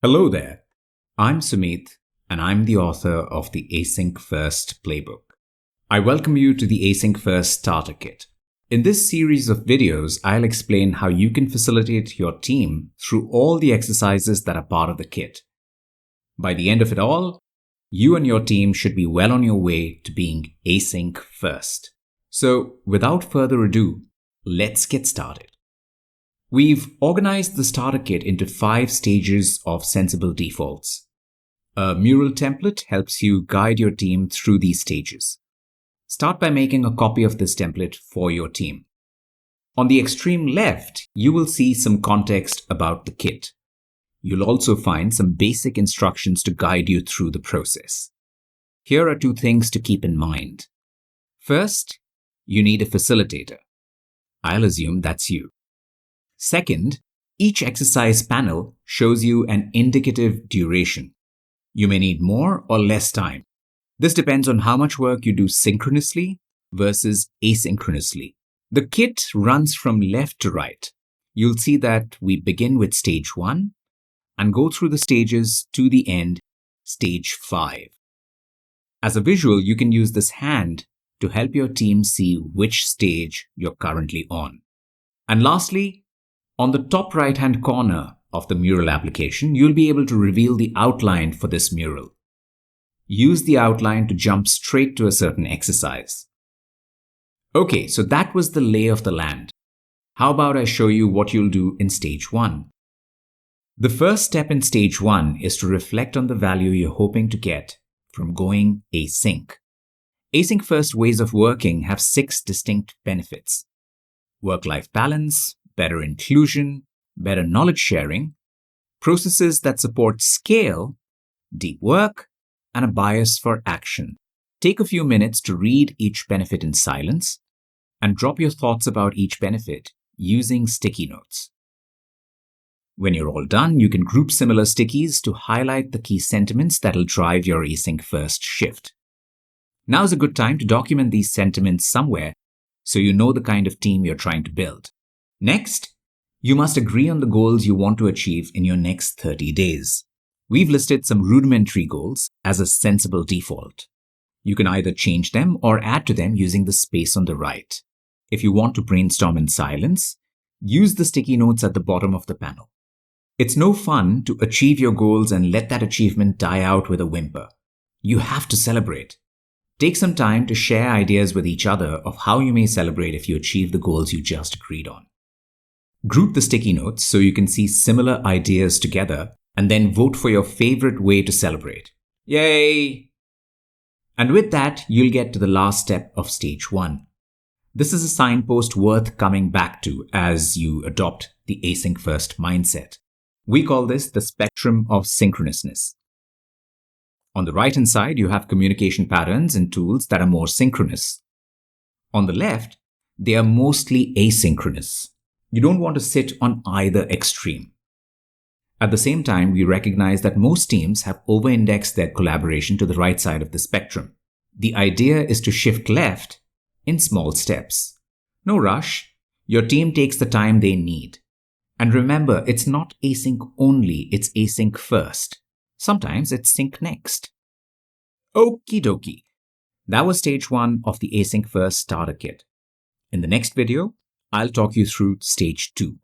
Hello there. I'm Sumit, and I'm the author of the Async-first playbook. I welcome you to the Async-first starter kit. In this series of videos, I'll explain how you can facilitate your team through all the exercises that are part of the kit. By the end of it all, you and your team should be well on your way to being async first. So, without further ado, let's get started. We've organized the starter kit into 5 stages of sensible defaults. A mural template helps you guide your team through these stages. Start by making a copy of this template for your team. On the extreme left, you will see some context about the kit. You'll also find some basic instructions to guide you through the process. Here are 2 things to keep in mind. First, you need a facilitator. I'll assume that's you. Second, each exercise panel shows you an indicative duration. You may need more or less time. This depends on how much work you do synchronously versus asynchronously. The kit runs from left to right. You'll see that we begin with stage 1 and go through the stages to the end, stage 5. As a visual, you can use this hand to help your team see which stage you're currently on. And lastly, on the top right-hand corner of the mural application, you'll be able to reveal the outline for this mural. Use the outline to jump straight to a certain exercise. Okay, so that was the lay of the land. How about I show you what you'll do in stage 1? The first step in stage 1 is to reflect on the value you're hoping to get from going async. Async-first ways of working have 6 distinct benefits: work-life balance, better inclusion, better knowledge sharing, processes that support scale, deep work, and a bias for action. Take a few minutes to read each benefit in silence and drop your thoughts about each benefit using sticky notes. When you're all done, you can group similar stickies to highlight the key sentiments that'll drive your async-first shift. Now's a good time to document these sentiments somewhere so you know the kind of team you're trying to build. Next, you must agree on the goals you want to achieve in your next 30 days. We've listed some rudimentary goals as a sensible default. You can either change them or add to them using the space on the right. If you want to brainstorm in silence, use the sticky notes at the bottom of the panel. It's no fun to achieve your goals and let that achievement die out with a whimper. You have to celebrate. Take some time to share ideas with each other of how you may celebrate if you achieve the goals you just agreed on. Group the sticky notes so you can see similar ideas together and then vote for your favorite way to celebrate. Yay! And with that, you'll get to the last step of stage 1. This is a signpost worth coming back to as you adopt the async-first mindset. We call this the spectrum of synchronousness. On the right-hand side, you have communication patterns and tools that are more synchronous. On the left, they are mostly asynchronous. You don't want to sit on either extreme. At the same time, we recognize that most teams have over-indexed their collaboration to the right side of the spectrum. The idea is to shift left in small steps. No rush. Your team takes the time they need. And remember, it's not async only, it's async first. Sometimes it's sync next. Okie dokie. That was stage 1 of the Async-first starter kit. In the next video, I'll talk you through stage 2.